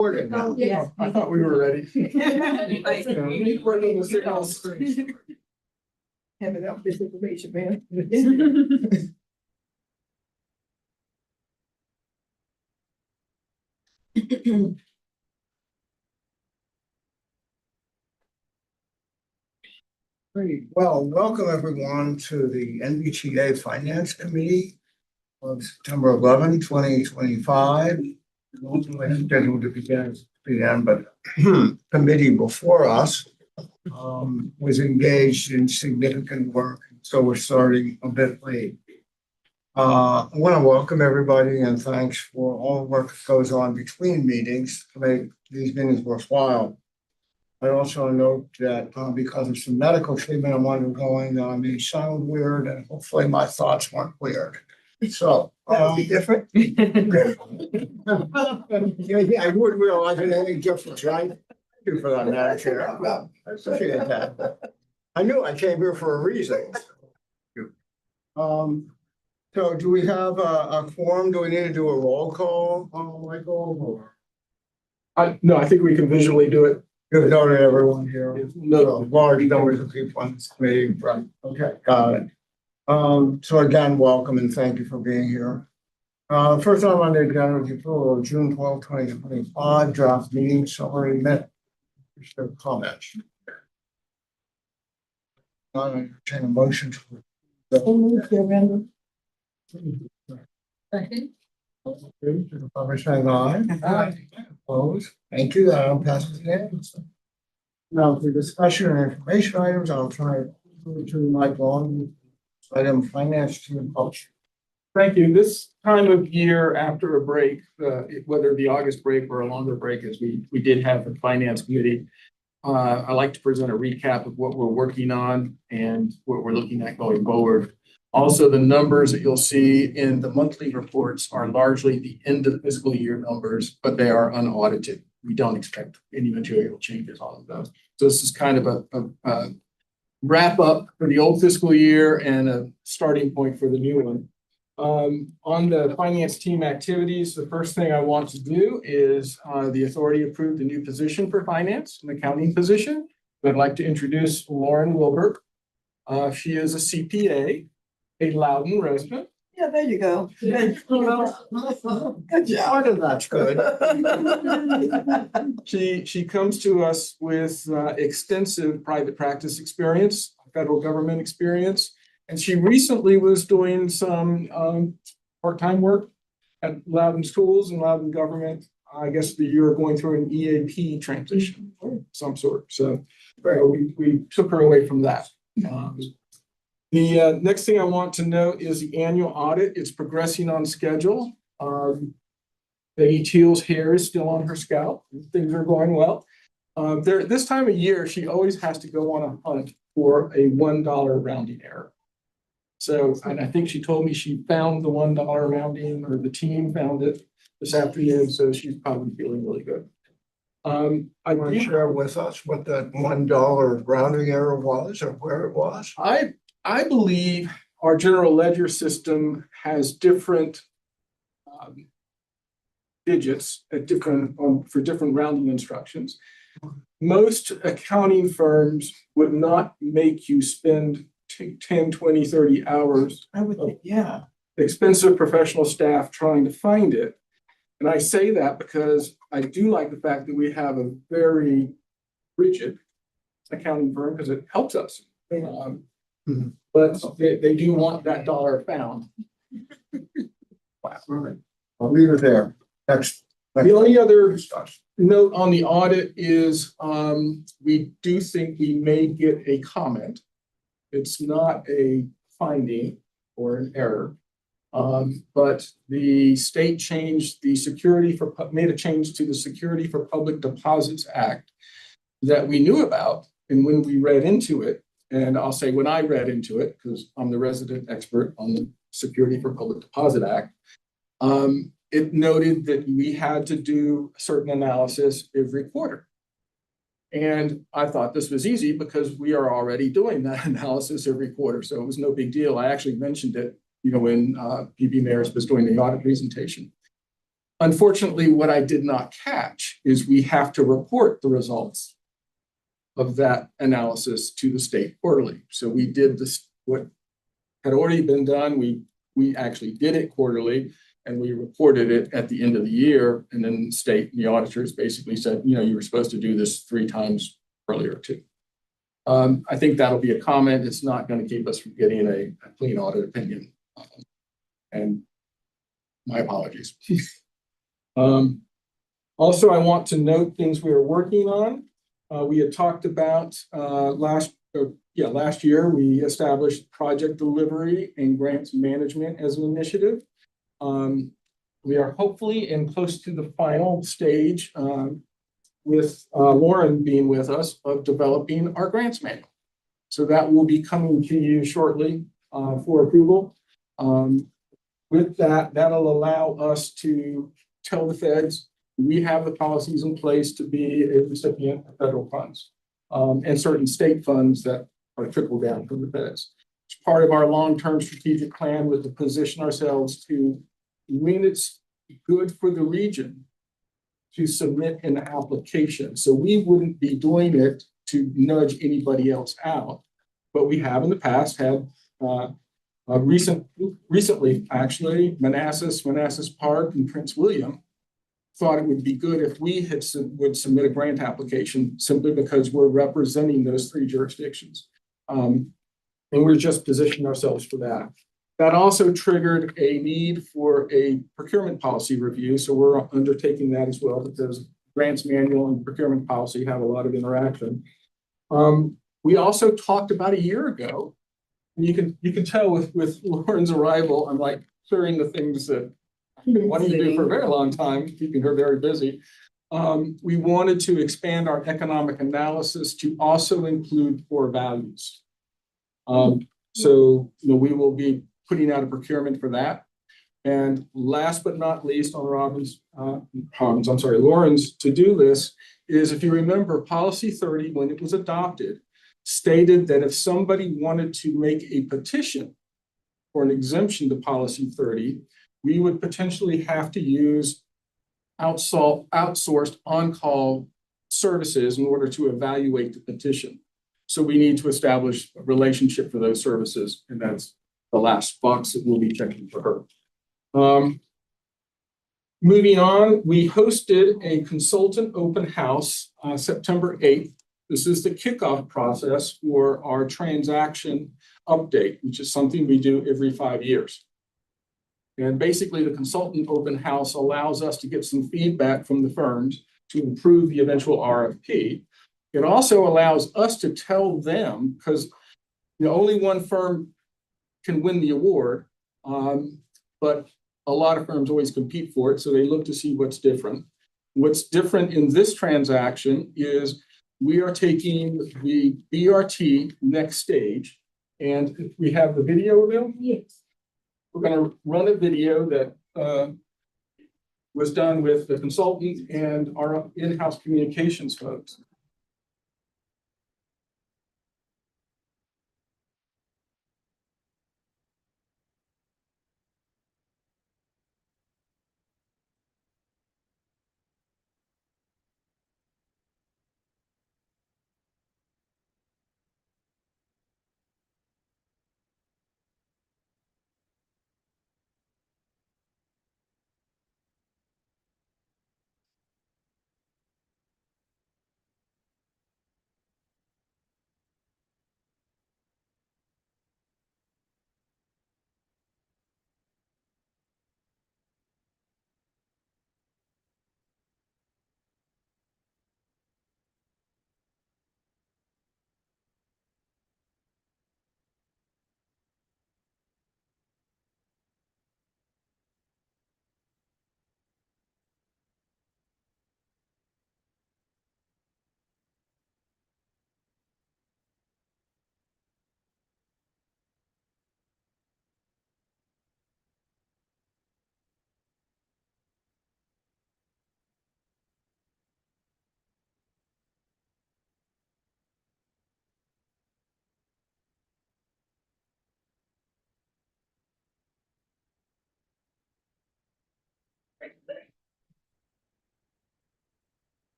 Recording now. Yes. I thought we were ready. Working the signals. Having out this information, man. Great. Well, welcome everyone to the NBTA Finance Committee of September 11, 2025. Scheduled to begin, but committee before us was engaged in significant work, so we're starting a bit late. I want to welcome everybody and thanks for all the work that goes on between meetings to make these meetings worthwhile. I also note that because of some medical treatment I'm undergoing, I may sound weird and hopefully my thoughts weren't weird. So That'll be different. yeah, I wouldn't realize it any difference, right? Thank you for that, Madam Chair. I appreciate that. I knew I came here for a reason. So do we have a quorum? Do we need to do a roll call, Michael? Or No, I think we can visually do it. you've noted everyone here? No, Large numbers of people on this committee, right? Okay, got it. So again, welcome and thank you for being here. First time on the agenda is the approval of June 12, 2025 draft meeting summary minute. Comments. I entertain a motion to. Second. Saying aye. Aye. Opposed? Thank you. That'll pass unanimously. Now for discussion and information items, I'll try to Mike Long. Item finance team culture. thank you. This time of year after a break, whether the August break or a longer break, as we did have the finance committee, I like to present a recap of what we're working on and what we're looking at going forward. Also, the numbers that you'll see in the monthly reports are largely the end of the fiscal year numbers, but they are unaudited. We don't expect any material changes on those. So this is kind of a wrap up for the old fiscal year and a starting point for the new one. On the finance team activities, the first thing I want to do is the authority approved a new position for finance, an accounting position. I'd like to introduce Lauren Wilbert. She is a CPA, a Loudon resident. Yeah, there you go. Good job. Part of that's good. She comes to us with extensive private practice experience, federal government experience, and she recently was doing some part-time work at Loudon Schools and Loudon Government. I guess you're going through an EAP transition of some sort. So we took her away from that. The next thing I want to note is the annual audit. It's progressing on schedule. Peggy Teal's hair is still on her scalp. Things are going well. This time of year, she always has to go on a hunt for a $1 rounding error. So, and I think she told me she found the $1 rounding, or the team found it this afternoon. So she's probably feeling really good. I want to share with us what that $1 rounding error was or where it was. I believe our general ledger system has different digits at different for different rounding instructions. Most accounting firms would not make you spend 10, 20, 30 hours. I would think, yeah. Expensive professional staff trying to find it. And I say that because I do like the fact that we have a very rigid accounting firm because it helps us. But they do want that dollar found. Wow. Right. I'll leave it there. Next. The only other note on the audit is we do think we may get a comment. It's not a finding or an error. But the state changed the made a change to the Security for Public Deposits Act that we knew about. And when we read into it, and I'll say when I read into it, because I'm the resident expert on the Security for Public Deposit Act, it noted that we had to do a certain analysis every quarter. And I thought this was easy because we are already doing that analysis every quarter. So it was no big deal. I actually mentioned it, when PB Maris was doing the audit presentation. Unfortunately, what I did not catch is we have to report the results of that analysis to the state quarterly. So we did this, what had already been done, we actually did it quarterly, and we reported it at the end of the year. And then the state and the auditors basically said, you were supposed to do this 3 times earlier too. I think that'll be a comment. It's not going to keep us from getting a clean audit opinion. And my apologies. Also, I want to note things we are working on. We had talked about last year, we established project delivery and grants management as an initiative. We are hopefully in close to the final stage with Lauren being with us of developing our grants manual. So that will be coming to you shortly for approval. With that, that'll allow us to tell the feds we have the policies in place to be a recipient of federal funds and certain state funds that are trickled down from the feds. It's part of our long-term strategic plan with to position ourselves to, when it's good for the region, to submit an application. So we wouldn't be doing it to nudge anybody else out, but we have in the past had recently actually Manassas Park and Prince William thought it would be good if we would submit a grant application simply because we're representing those 3 jurisdictions. And we're just positioning ourselves for that. That also triggered a need for a procurement policy review. So we're undertaking that as well because grants manual and procurement policy have a lot of interaction. We also talked about a year ago, and you can tell with Lauren's arrival, I'm like clearing the things that I've been wanting to do for a very long time, keeping her very busy. We wanted to expand our economic analysis to also include core values. So we will be putting out a procurement for that. And last but not least on Lauren's to-do list is, if you remember, Policy 30, when it was adopted, stated that if somebody wanted to make a petition for an exemption to Policy 30, we would potentially have to use outsourced on-call services in order to evaluate the petition. So we need to establish a relationship for those services, and that's the last box that we'll be checking for her. Moving on, we hosted a consultant open house on September 8th. This is the kickoff process for our transaction update, which is something we do every 5 years. And basically, the consultant open house allows us to get some feedback from the firms to improve the eventual RFP. It also allows us to tell them, because only one firm can win the award, but a lot of firms always compete for it, so they look to see what's different. What's different in this transaction is we are taking the BRT next stage, and if we have the video available? Yes. We're going to run a video that was done with the consultant and our in-house communications folks.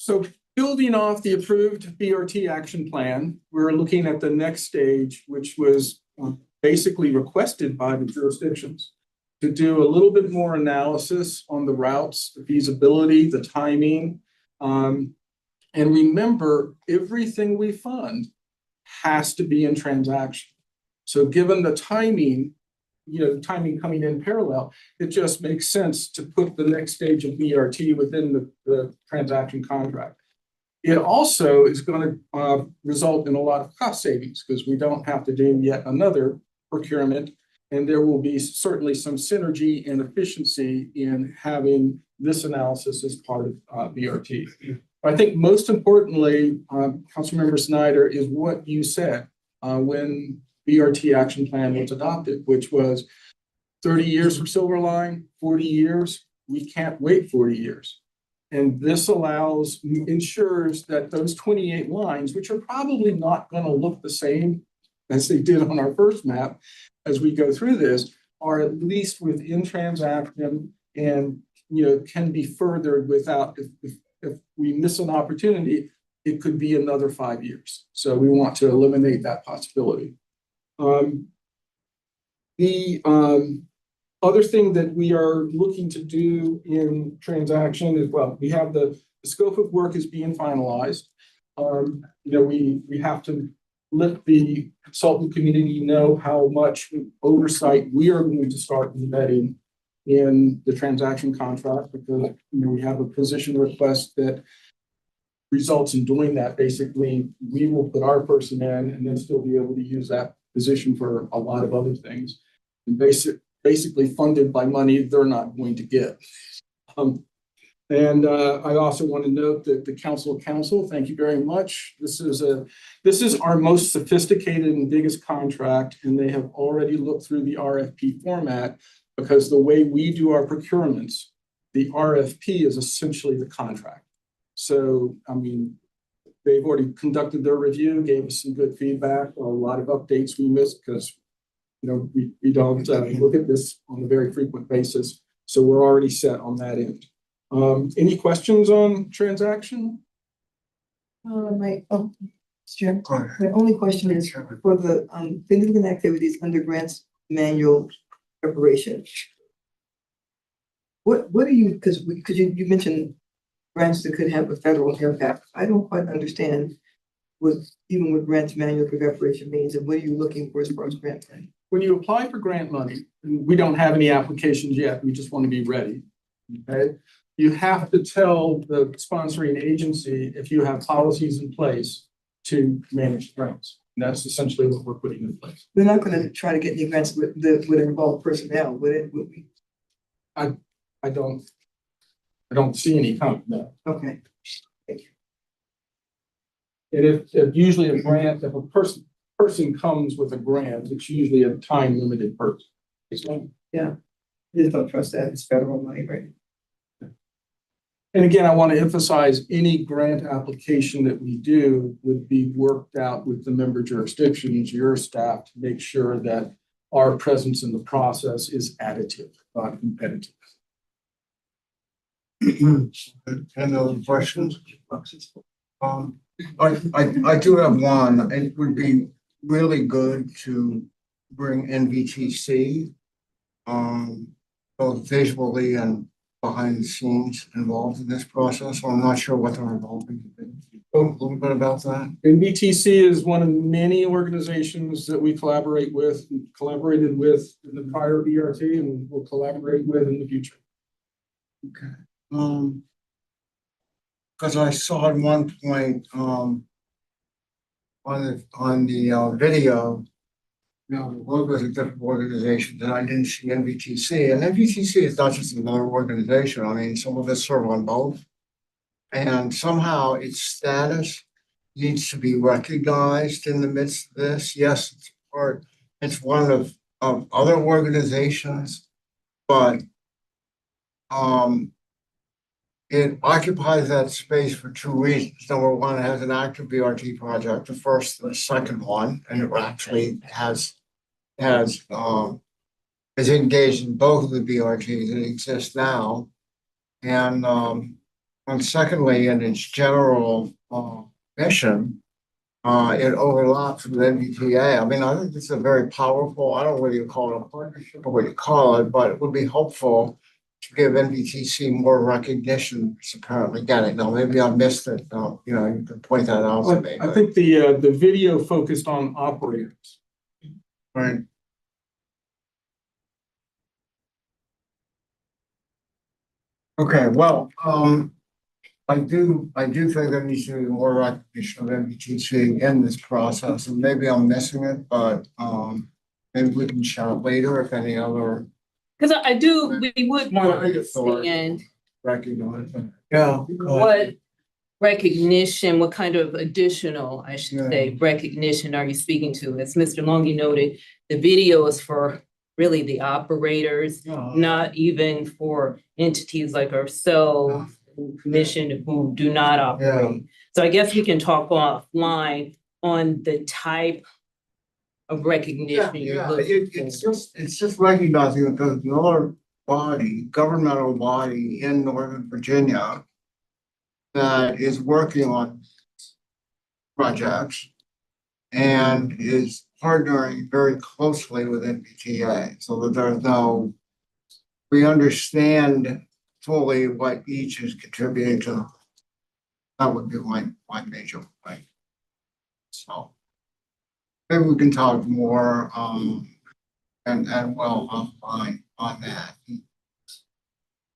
So building off the approved BRT action plan, we're looking at the next stage, which was basically requested by the jurisdictions to do a little bit more analysis on the routes, the feasibility, the timing. And remember, everything we fund has to be in transaction. So given the timing, timing coming in parallel, it just makes sense to put the next stage of BRT within the transaction contract. It also is going to result in a lot of cost savings because we don't have to do yet another procurement, and there will be certainly some synergy and efficiency in having this analysis as part of BRT. I think most importantly, Councilmember Snyder, is what you said when BRT action plan was adopted, which was 30 years for Silver Line, 40 years. We can't wait 40 years. And this ensures that those 28 lines, which are probably not going to look the same as they did on our first map as we go through this, are at least within transaction and can be furthered without, if we miss an opportunity, it could be another 5 years. So we want to eliminate that possibility. The other thing that we are looking to do in transaction is, well, we have the scope of work is being finalized. We have to let the consultant community know how much oversight we are going to start embedding in the transaction contract, because we have a position request that results in doing that. Basically, we will put our person in and then still be able to use that position for a lot of other things, and basically funded by money they're not going to get. I also want to note that the Council of Council, thank you very much. This is our most sophisticated and biggest contract, and they have already looked through the RFP format, because the way we do our procurements, the RFP is essentially the contract. So, they've already conducted their review, gave us some good feedback, a lot of updates we missed because, we don't look at this on a very frequent basis. So we're already set on that end. Any questions on transaction? Chair, my only question is for the significant activities under grants manual preparation. What are you, because you mentioned grants that could have a federal impact. I don't quite understand what grants manual preparation means, and what are you looking for as far as grant money? When you apply for grant money, we don't have any applications yet. We just want to be ready. Okay. You have to tell the sponsoring agency if you have policies in place to manage grants. And that's essentially what we're putting in place. We're not going to try to get any grants that would involve personnel, would we? I don't see any coming, no. Okay. And if usually a grant, if a person comes with a grant, it's usually a time limited person. Yeah. Just don't trust that it's federal money, right? And again, I want to emphasize any grant application that we do would be worked out with the member jurisdictions, your staff, to make sure that our presence in the process is additive, not competitive. Any other questions? I do have one. It would be really good to bring NVTC, both visually and behind the scenes involved in this process. So I'm not sure what they're involved in. A little bit about that. NVTC is one of many organizations that we collaborated with in the prior BRT, and will collaborate with in the future. Okay. Because I saw at one point on the video, the logos of different organizations, and I didn't see NVTC. And NVTC is not just another organization. I mean, some of us serve on both, and somehow its status needs to be recognized in the midst of this. Yes, it's one of other organizations, but it occupies that space for two reasons. Number one, it has an active BRT project, the first and the second one, and it actually is engaged in both of the BRTs that exist now. And And secondly, in its general mission, it overlaps with NVTA. I mean, I think this is a very powerful, I don't know whether you call it a partnership or what you call it, but it would be helpful to give NVTC more recognition. It's apparently getting. Now, maybe I missed it. You know, you can point that out to me. I think the video focused on operators. Right. Okay, well, I do think there needs to be more recognition of MBTC in this process, and maybe I'm missing it, but maybe we can shout later if any other Because we would want to understand recognize it. Yeah. what recognition, what kind of additional, I should say, recognition are you speaking to? As Mr. Longy noted, the video is for really the operators, not even for entities like ourselves, commission who do not operate. So I guess we can talk offline on the type of recognition you're looking for. It's just recognizing that there's another body, governmental body in Northern Virginia that is working on projects and is partnering very closely with NVTA so that there's no, we understand fully what each is contributing to. That would be my major point. So maybe we can talk more and well offline on that. If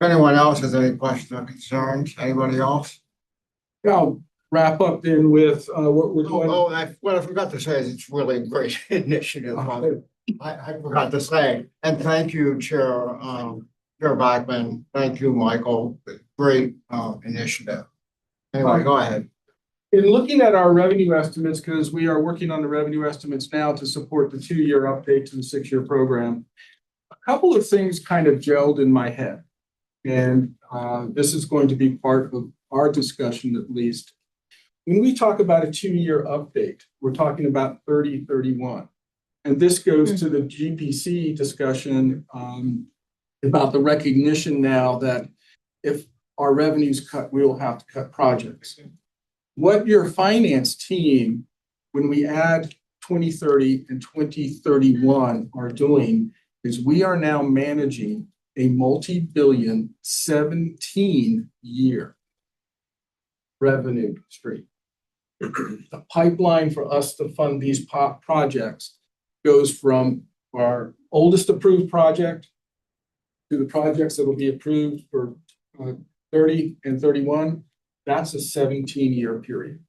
anyone else has any questions or concerns, anybody else? I'll wrap up then with what we're doing. What I forgot to say is it's really a great initiative. I forgot to say, and thank you, Chair Bachman. Thank you, Michael. Great initiative. Anyway, go ahead. In looking at our revenue estimates, because we are working on the revenue estimates now to support the 2-year update to the 6-year program, a couple of things kind of gelled in my head. And this is going to be part of our discussion at least. When we talk about a 2-year update, we're talking about 30-31. And this goes to the GPC discussion about the recognition now that if our revenues cut, we will have to cut projects. What your finance team, when we add 2030 and 2031 are doing is we are now managing a multi-billion 17-year revenue stream. The pipeline for us to fund these projects goes from our oldest approved project to the projects that will be approved for 30 and 31. That's a 17-year period.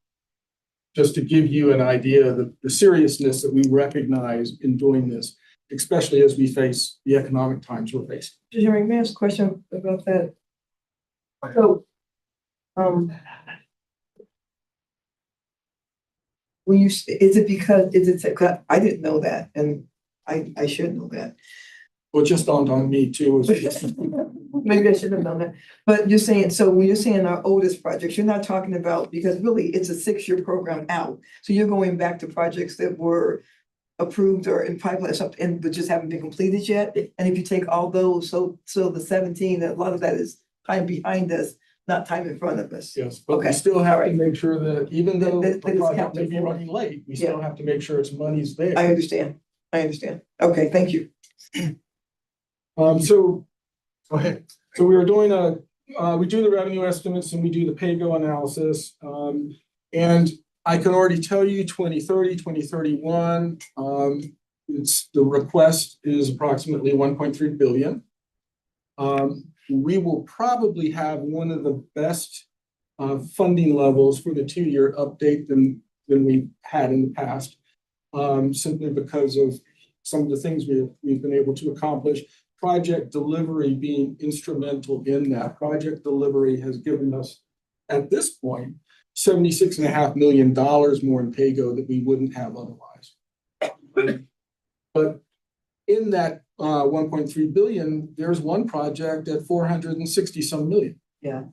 Just to give you an idea of the seriousness that we recognize in doing this, especially as we face the economic times we're facing. Jerry, may I ask a question about that? So, when you, is it, I didn't know that, and I should know that. Well, it just dawned on me too. Maybe I should have known that. But you're saying, so when you're saying our oldest projects, you're not talking about, because really it's a 6-year program out. So you're going back to projects that were approved or in pipeline and but just haven't been completed yet. And if you take all those, so the 17, a lot of that is time behind us, not time in front of us. Yes, but Okay. we still have to Alright. make sure that even though the That it's project may be counted for. running late, we still have to make sure its money's there. I understand. Okay, thank you. So Go ahead. So we are doing we do the revenue estimates and we do the PAYGO analysis. And I can already tell you 2030, 2031, the request is approximately 1.3 billion. We will probably have one of the best funding levels for the 2-year update than we've had in the past, simply because of some of the things we've been able to accomplish. Project delivery being instrumental in that. Project delivery has given us, at this point, $76.5 million more in PAYGO that we wouldn't have otherwise. But in that 1.3 billion, there's one project at 460 some million. Yeah.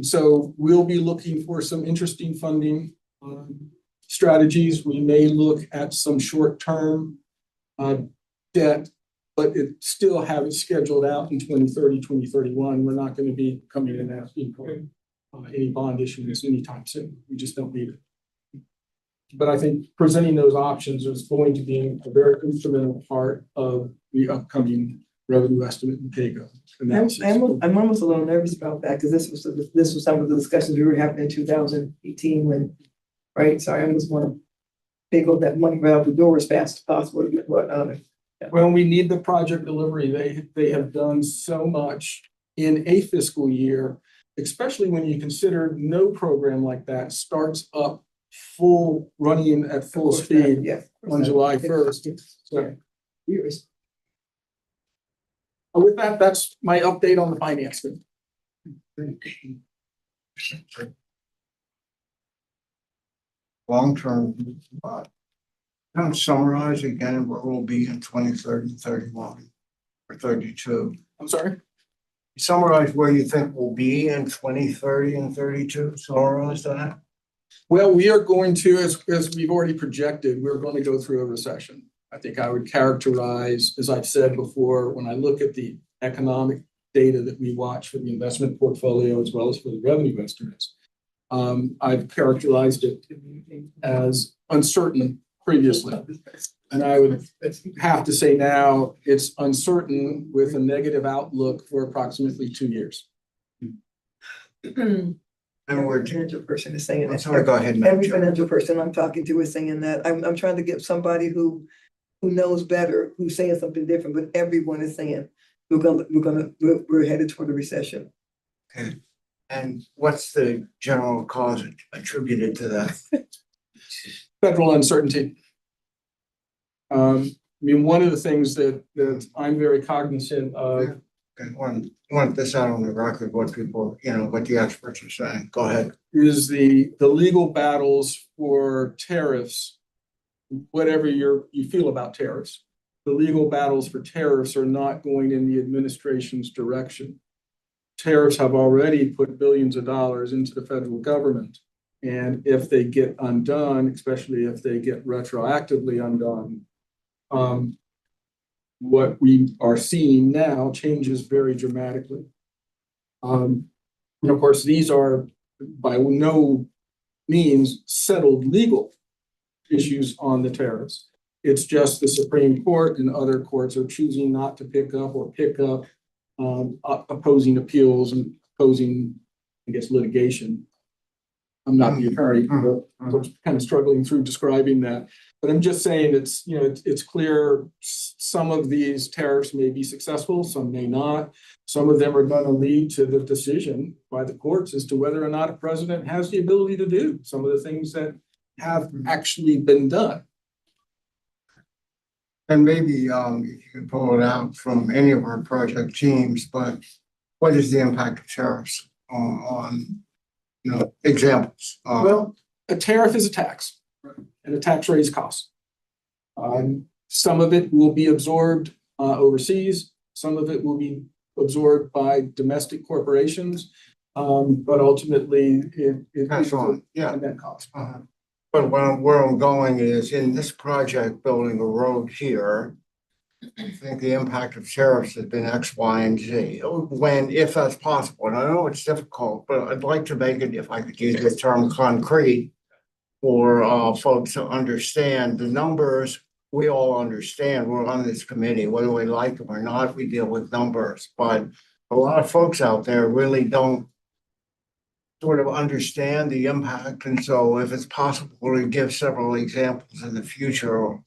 So we'll be looking for some interesting funding strategies. We may look at some short-term debt but it still have it scheduled out in 2030, 2031. We're not going to be coming in asking for any bond issuance anytime soon. We just don't need it. But I think presenting those options is going to be a very instrumental part of the upcoming revenue estimate and pay-go analysis. I'm almost a little nervous about that, because this was some of the discussions we were having in 2018 when, right, so I almost want to take all that money right out the door as fast as possible to get what, Well, we need the project delivery. They have done so much in a fiscal year, especially when you consider no program like that starts up running at full speed yeah. on July 1st. So Years. with that, that's my update on the finance committee. Long-term, kind of summarize again where we'll be in 2030, 31 or 32. I'm sorry. Summarize where you think we'll be in 2030 and 32. Summarize that. Well, we are going to, as we've already projected, we're going to go through a recession. I think I would characterize, as I've said before, when I look at the economic data that we watch for the investment portfolio as well as for the revenue estimates, I've characterized it as uncertain previously. And I would have to say now it's uncertain with a negative outlook for approximately 2 years. And we're, Financial person is saying I'm that. sorry, go ahead. Every Madam financial person I'm talking to is saying that. I'm trying to get somebody who knows better, who's saying something different, but everyone is saying we're headed toward a recession. Okay. And what's the general cause attributed to that? Federal uncertainty. I mean, one of the things that I'm very cognizant of. Okay, want this out on the record, what people, what the experts are saying. Go ahead. Is the legal battles for tariffs, whatever you feel about tariffs, the legal battles for tariffs are not going in the administration's direction. Tariffs have already put billions of dollars into the federal government. And if they get undone, especially if they get retroactively undone, what we are seeing now changes very dramatically. And of course, these are by no means settled legal issues on the tariffs. It's just the Supreme Court and other courts are choosing not to pick up opposing appeals and opposing, I guess, litigation. I'm not the attorney, but I'm kind of struggling through describing that. But I'm just saying it's clear some of these tariffs may be successful, some may not. Some of them are going to lead to the decision by the courts as to whether or not a president has the ability to do some of the things that have actually been done. And maybe if you can pull it out from any of our project teams, but what is the impact of tariffs on examples? Well, a tariff is a tax, and a tax raises costs. Some of it will be absorbed overseas. Some of it will be absorbed by domestic corporations. But ultimately, it Pass on, yeah. a net cost. But where I'm going is in this project, building a road here, I think the impact of tariffs has been X, Y, and Z. If that's possible, and I know it's difficult, but I'd like to make it, if I could use the term concrete, for folks to understand the numbers. We all understand, we're on this committee, whether we like them or not, we deal with numbers. But a lot of folks out there really don't sort of understand the impact. And so if it's possible to give several examples in the future,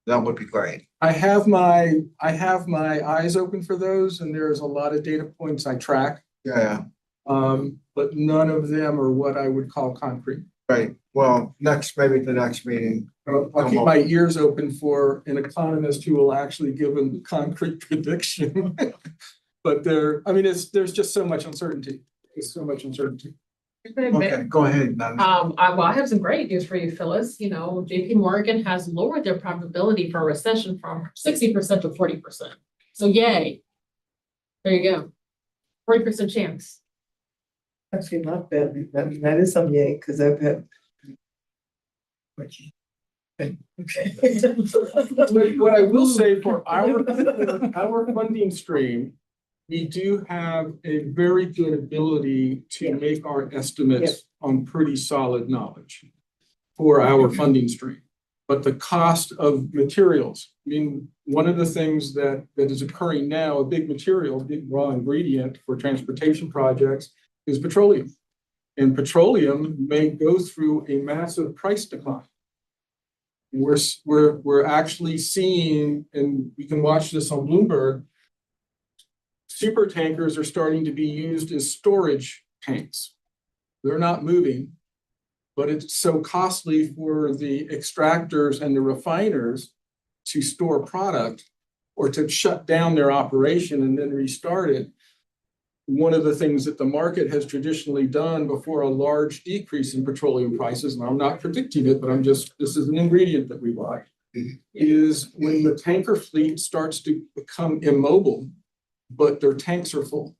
that would be great. I have my eyes open for those, and there's a lot of data points I track. Yeah. But none of them are what I would call concrete. Right. Well, maybe the next meeting. I'll keep my ears open for an economist who will actually give a concrete prediction. But there's just so much uncertainty. There's so much uncertainty. Okay, go ahead, Madam. I have some great news for you, Phyllis. JP Morgan has lowered their probability for a recession from 60% to 40%. So yay. There you go. 40% chance. Actually, not bad. That is some yay, because I've had What I will say for our funding stream, we do have a very good ability to make our estimates on pretty solid knowledge for our funding stream. But the cost of materials, I mean, one of the things that is occurring now, a big material, big raw ingredient for transportation projects is petroleum. And petroleum may go through a massive price decline. We're actually seeing, and we can watch this on Bloomberg, super tankers are starting to be used as storage tanks. They're not moving, but it's so costly for the extractors and the refiners to store product or to shut down their operation and then restart it. One of the things that the market has traditionally done before a large decrease in petroleum prices, and I'm not predicting it, but this is an ingredient that we buy, is when the tanker fleet starts to become immobile, but their tanks are full.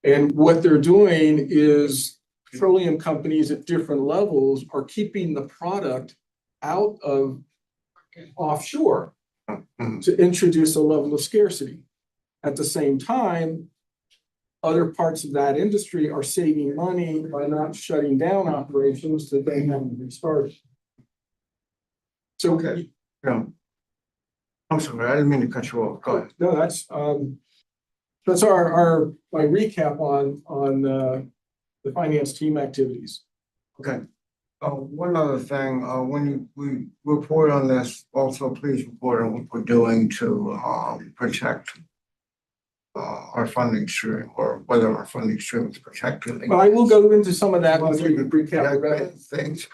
And what they're doing is petroleum companies at different levels are keeping the product out of offshore to introduce a level of scarcity. At the same time, other parts of that industry are saving money by not shutting down operations that they haven't restarted. So, Okay. Yeah. I'm sorry, I didn't mean to cut you off. Go ahead. no, that's my recap on the finance team activities. Okay. One other thing, when we report on this, also please report on what we're doing to protect our funding stream, or whether our funding stream is protected. Well, I will go into some of that once we recap the revenue. Bad things,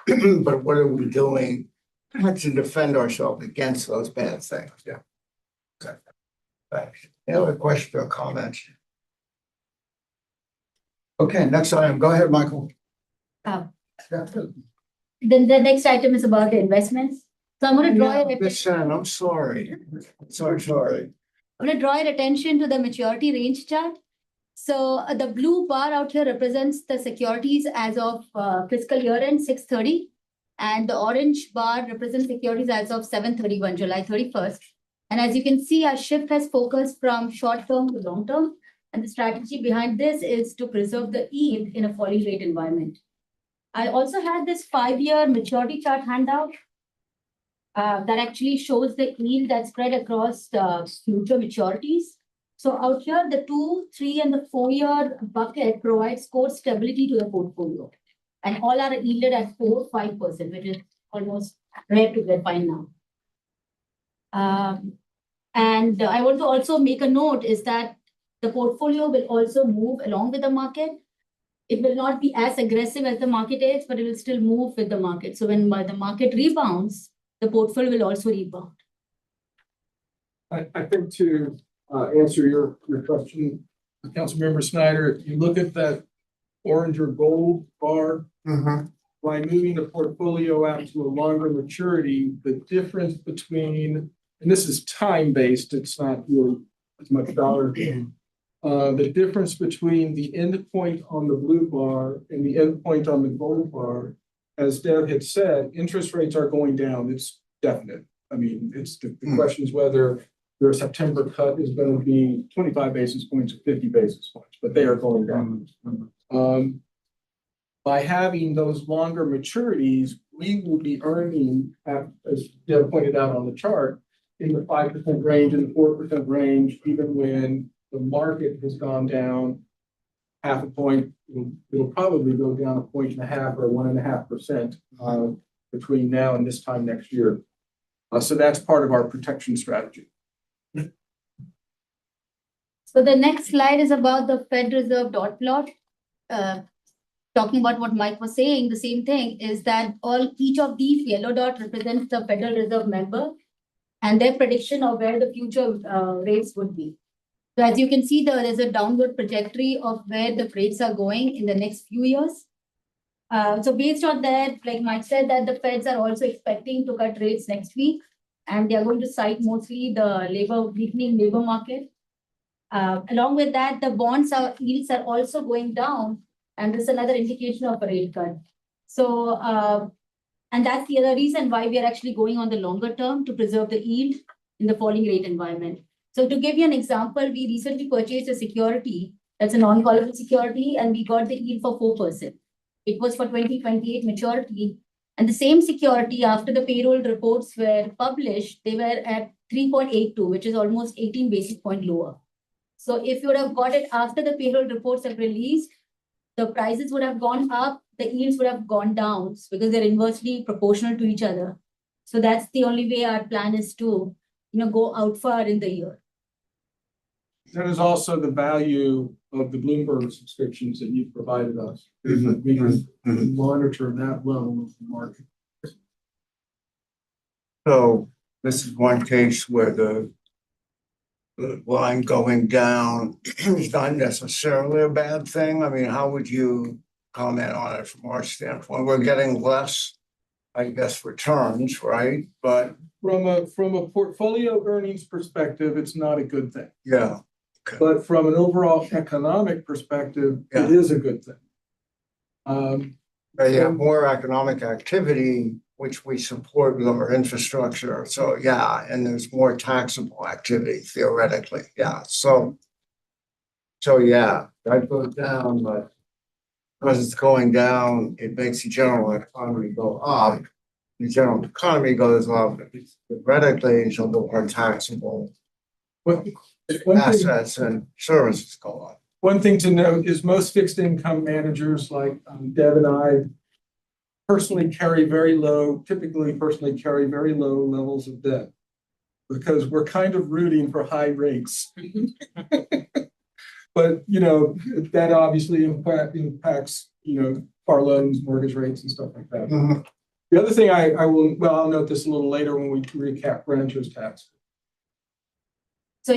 but what are we doing to defend ourselves against those bad things? Yeah. Okay. Thanks. Any other questions or comments? Okay, next item. Go ahead, Michael. Then the next item is about the investments. So I'm going to draw your attention. Miss Sen, I'm sorry. Sorry. I'm going to draw your attention to the maturity range chart. So the blue bar out here represents the securities as of fiscal year end 6/30, and the orange bar represents securities as of 7/31, July 31st. And as you can see, our shift has focused from short term to long term, and the strategy behind this is to preserve the yield in a falling rate environment. I also had this 5-year maturity chart handout that actually shows the yield that's spread across the future maturities. So out here, the 2, 3, and the 4-year bucket provides core stability to the portfolio. And all are yielded at 4-5%, which is almost rare to get by now. And I want to also make a note is that the portfolio will also move along with the market. It will not be as aggressive as the market is, but it will still move with the market. So when the market rebounds, the portfolio will also rebound. I think to answer your question, Councilmember Snyder, if you look at that orange or gold bar, by moving the portfolio out to a longer maturity, the difference between, and this is time-based, it's not really as much dollar. The difference between the end point on the blue bar and the end point on the gold bar, as Deb had said, interest rates are going down. It's definite. I mean, it's the question is whether their September cut is going to be 25 basis points or 50 basis points, but they are going down. By having those longer maturities, we will be earning, as Deb pointed out on the chart, in the 5% range and the 4% range, even when the market has gone down half a point. It'll probably go down 1.5 or 1.5% between now and this time next year. So that's part of our protection strategy. So the next slide is about the Fed Reserve dot plot. Talking about what Mike was saying, the same thing is that each of these yellow dots represents the Federal Reserve member and their prediction of where the future rates would be. So as you can see, there is a downward trajectory of where the rates are going in the next few years. So based on that, like Mike said, that the Feds are also expecting to cut rates next week, and they are going to cite mostly the weakening labor market. Along with that, the bonds yields are also going down, and this is another indication of a rate cut. So And that's the other reason why we are actually going on the longer term to preserve the yield in the falling rate environment. So to give you an example, we recently purchased a security that's a non-callable security, and we got the yield for 4%. It was for 2028 maturity. And the same security, after the payroll reports were published, they were at 3.82, which is almost 18 basis point lower. So if you would have got it after the payroll reports have released, the prices would have gone up, the yields would have gone down because they're inversely proportional to each other. So that's the only way our plan is to, go out far in the year. That is also the value of the Bloomberg subscriptions that you've provided us. is that We can monitor that level of the market. So this is one case where the line going down is not necessarily a bad thing. I mean, how would you comment on it from our standpoint? We're getting less, I guess, returns, right? But From a portfolio earnings perspective, it's not a good thing. yeah, But from an overall economic perspective, it is a good thing. you have more economic activity, which we support with our infrastructure. So yeah, and there's more taxable activity theoretically. Yeah, so yeah, that goes down, but because it's going down, it makes the general economy go up. The general economy goes up, theoretically, it's a little more taxable One thing, assets and services go up. one thing to note is most fixed income managers like Deb and I typically personally carry very low levels of debt because we're kind of rooting for high rates. But, that obviously impacts, car loans, mortgage rates and stuff like that. Mhm. The other thing I'll note this a little later when we recap renters tax. So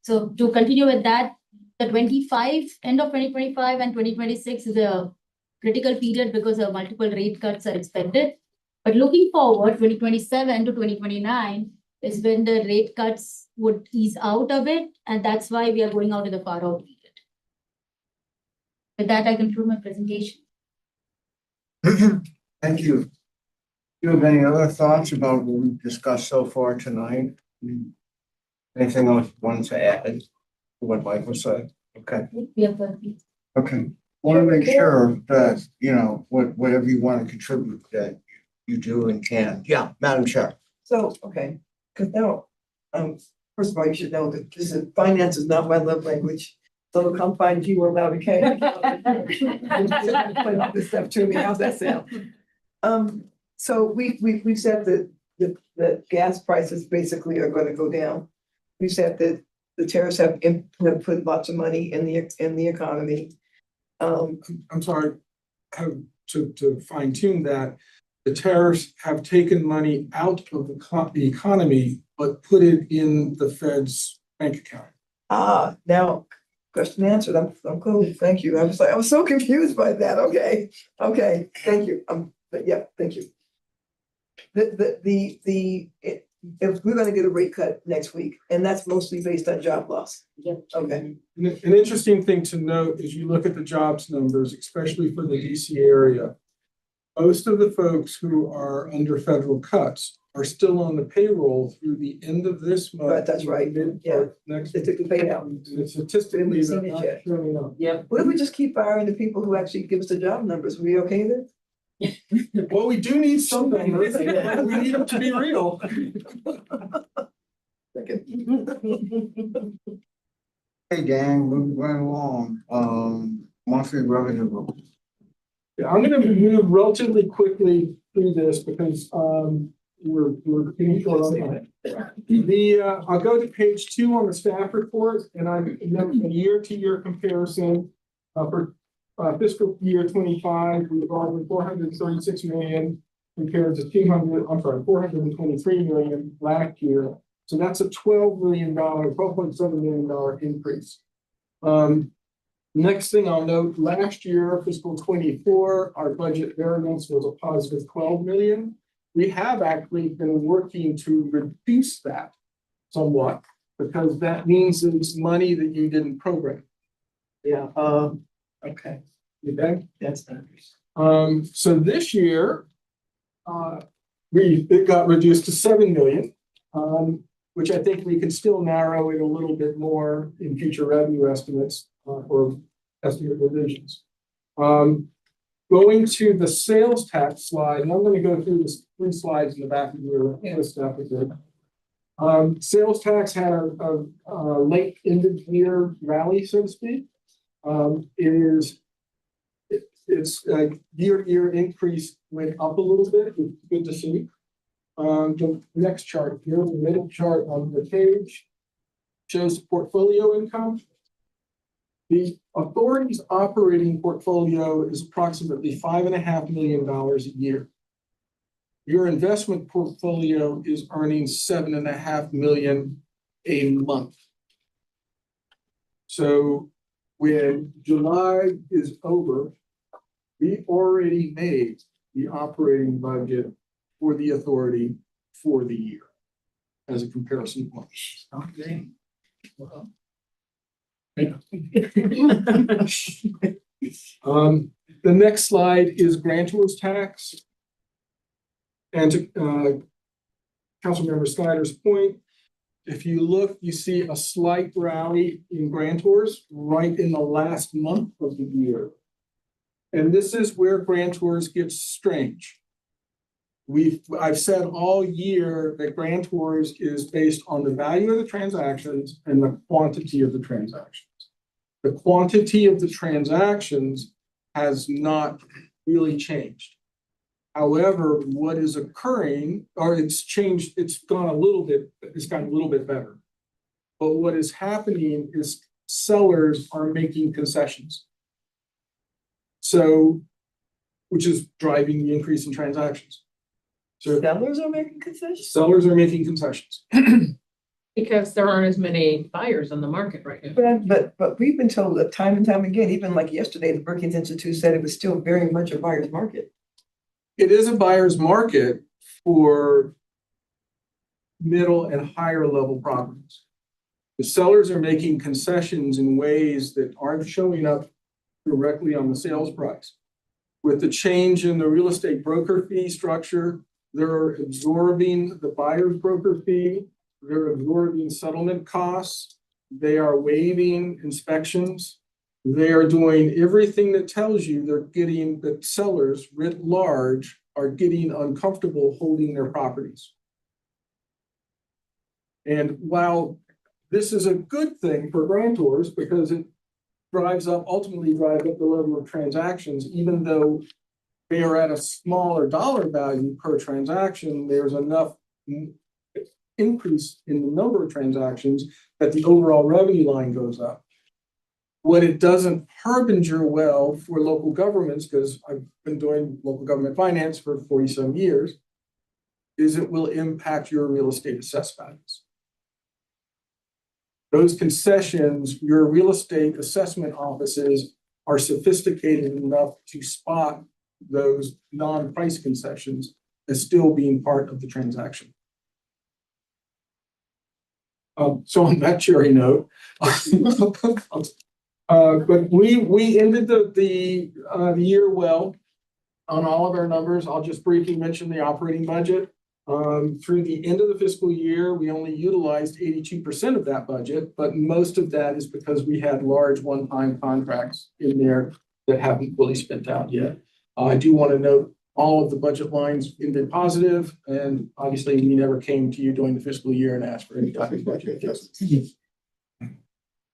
so to continue with that, the end of 2025 and 2026 is a critical period because multiple rate cuts are expected. But looking forward, 2027 to 2029 is when the rate cuts would ease out a bit, and that's why we are going out in the far out period. With that, I conclude my presentation. Thank you. Do you have any other thoughts about what we've discussed so far tonight? Anything else you want to add to what Michael said? Okay, We have perfect. okay. Want to make sure that, whatever you want to contribute, that you do and can. Yeah, Madam Chair. So, okay, because now, first of all, you should know that finance is not my love language. So come find you without a K. This stuff to me, how's that sound? So we've said that the gas prices basically are gonna go down. We said that the tariffs have put lots of money in the economy. I'm sorry, to fine tune that, the tariffs have taken money out of the economy, but put it in the Fed's bank account. Now, question answered, I'm cool, thank you. I was so confused by that, okay, thank you, but yeah, thank you. If we're gonna get a rate cut next week, and that's mostly based on job loss. Yeah. Okay, An interesting thing to note is you look at the jobs numbers, especially for the DC area. Most of the folks who are under federal cuts are still on the payroll through the end of this month. Right, that's right. Yeah. Next. they took the pay out. And statistically, We haven't seen they're it not yet. showing up. Yep. What if we just keep firing the people who actually give us the job numbers? We okay then? Well, we do need some numbers. We need them to be real. Hey, gang, moving right along. Monthly revenue report. Yeah, I'm gonna move relatively quickly through this because we're getting short on time. I'll go to page 2 on the staff report, and I'm a year-to-year comparison for fiscal year 25. We've gone 436 million compared to 423 million last year. So that's a $12.7 million increase. Next thing I'll note, last year, fiscal 24, our budget variance was a positive 12 million. We have actually been working to reduce that somewhat because that means it's money that you didn't program. Yeah, okay, Okay? that's nice. So this year, it got reduced to 7 million, which I think we can still narrow it a little bit more in future revenue estimates, or estimate revisions. Going to the sales tax slide, and I'm going to go through this 3 slides in the back of your list after this. Sales tax had a late end of year rally, so to speak. Its year-to-year increase went up a little bit, which is good to see. The next chart here, the middle chart on the page, shows portfolio income. The authority's operating portfolio is approximately $5.5 million a year. Your investment portfolio is earning $7.5 million a month. So when July is over, we already made the operating budget for the authority for the year as a comparison point. Okay. The next slide is grantor's tax. And to Councilmember Snyder's point, if you look, you see a slight rally in grantors right in the last month of the year. And this is where grantors get strange. I've said all year that grantors is based on the value of the transactions and the quantity of the transactions. The quantity of the transactions has not really changed. However, what is occurring, or it's changed, it's gotten a little bit better. But what is happening is sellers are making concessions. So, which is driving the increase in transactions. So Sellers are making concessions? sellers are making concessions. Because there aren't as many buyers on the market right now. But we've been told that time and time again, even like yesterday, the Brookings Institute said it was still very much a buyer's market. It is a buyer's market for middle and higher level properties. The sellers are making concessions in ways that aren't showing up directly on the sales price. With the change in the real estate broker fee structure, they're absorbing the buyer's broker fee, they're absorbing settlement costs, they are waiving inspections, they are doing everything that tells you that sellers writ large are getting uncomfortable holding their properties. And while this is a good thing for grantors because it ultimately drives up the level of transactions, even though they are at a smaller dollar value per transaction, there's enough increase in the number of transactions that the overall revenue line goes up. What it doesn't harbinger well for local governments, because I've been doing local government finance for 40-some years, is it will impact your real estate assessed values. Those concessions, your real estate assessment offices are sophisticated enough to spot those non-price concessions as still being part of the transaction. So on that cheery note, but we ended the year well on all of our numbers. I'll just briefly mention the operating budget. Through the end of the fiscal year, we only utilized 82% of that budget, but most of that is because we had large one-time contracts in there that haven't fully spent out yet. I do want to note all of the budget lines ended positive, and obviously we never came to you during the fiscal year and asked for any type of budget adjustments.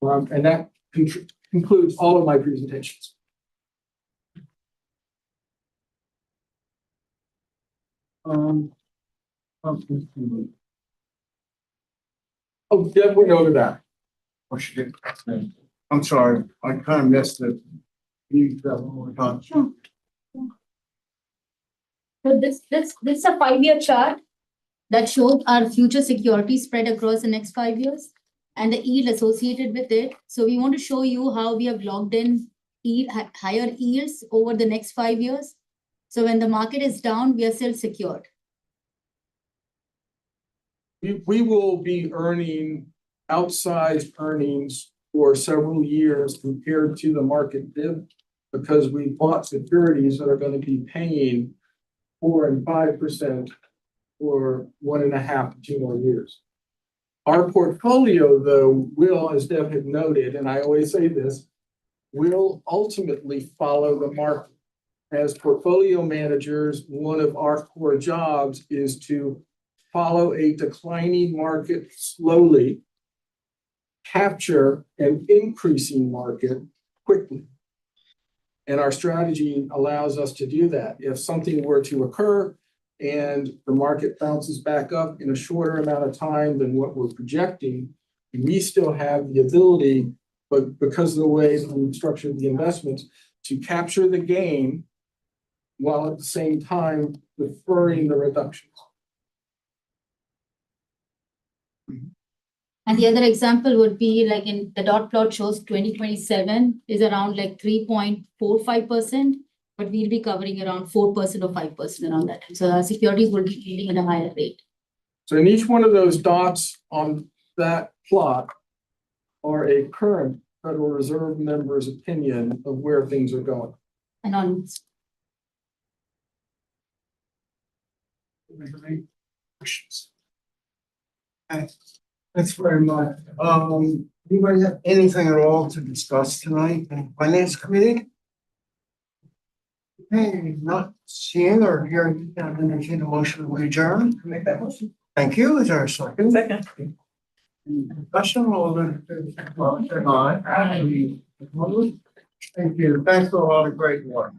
And that concludes all of my presentations. Oh, Deb went over that. Oh, she did. I'm sorry, I kind of missed it. You got one more time. Sure. So this is a 5-year chart that shows our future security spread across the next 5 years and the yield associated with it. So we want to show you how we have locked in higher yields over the next 5 years. So when the market is down, we are still secured. We will be earning outsized earnings for several years compared to the market dip because we bought securities that are going to be paying 4% and 5% for 1.5 to 2 more years. Our portfolio, though, will, as Deb had noted, and I always say this, will ultimately follow the market. As portfolio managers, one of our core jobs is to follow a declining market slowly, capture an increasing market quickly. And our strategy allows us to do that. If something were to occur and the market bounces back up in a shorter amount of time than what we're projecting, we still have the ability, but because of the way that we've structured the investments, to capture the gain while at the same time deferring the reductions. And the other example would be like in the dot plot shows 2027 is around like 3.45%, but we'll be covering around 4% or 5% around that. So our securities will be yielding at a higher rate. So in each one of those dots on that plot are a current Federal Reserve member's opinion of where things are going. And on Questions? Thanks very much. Anybody have anything at all to discuss tonight in Finance Committee? Hey, not seeing or hearing, I'm entertaining a motion to adjourn. Make that motion. Thank you. Is there a second? Second. Any discussion, all those in favor, say aye. Thank you. Thanks for a lot of great work.